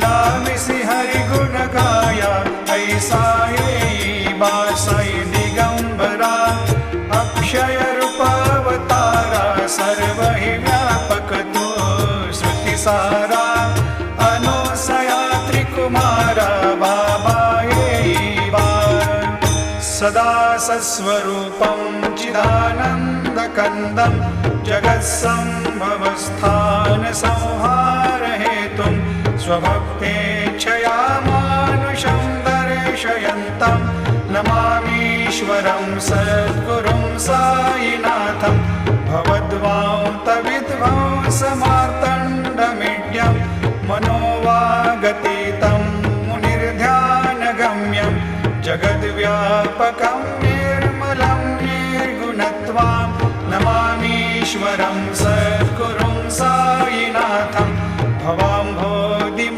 लामिसि हरिगुण गाया ऐसा येई बासाई दिगंबरा अक्षय रूपावतारा सर्व हि व्यापक तो श्रुति सारा अनुसया त्रिकुमारा बाबा येई बा सदा सस्वरूपं चिदानन्दकन्दं जगत्सम्भवस्थान संहार हेतुं स्वभक्तेच्छया मानुषं दर्शयन्तं नमामीश्वरं सद्गुरुं साईनाथं भवद्वान्तविध्वंसमार्तण्डमीड्यं मनोवागतीतं मुनिर्ध्यानगम्यं जगद्व्यापकं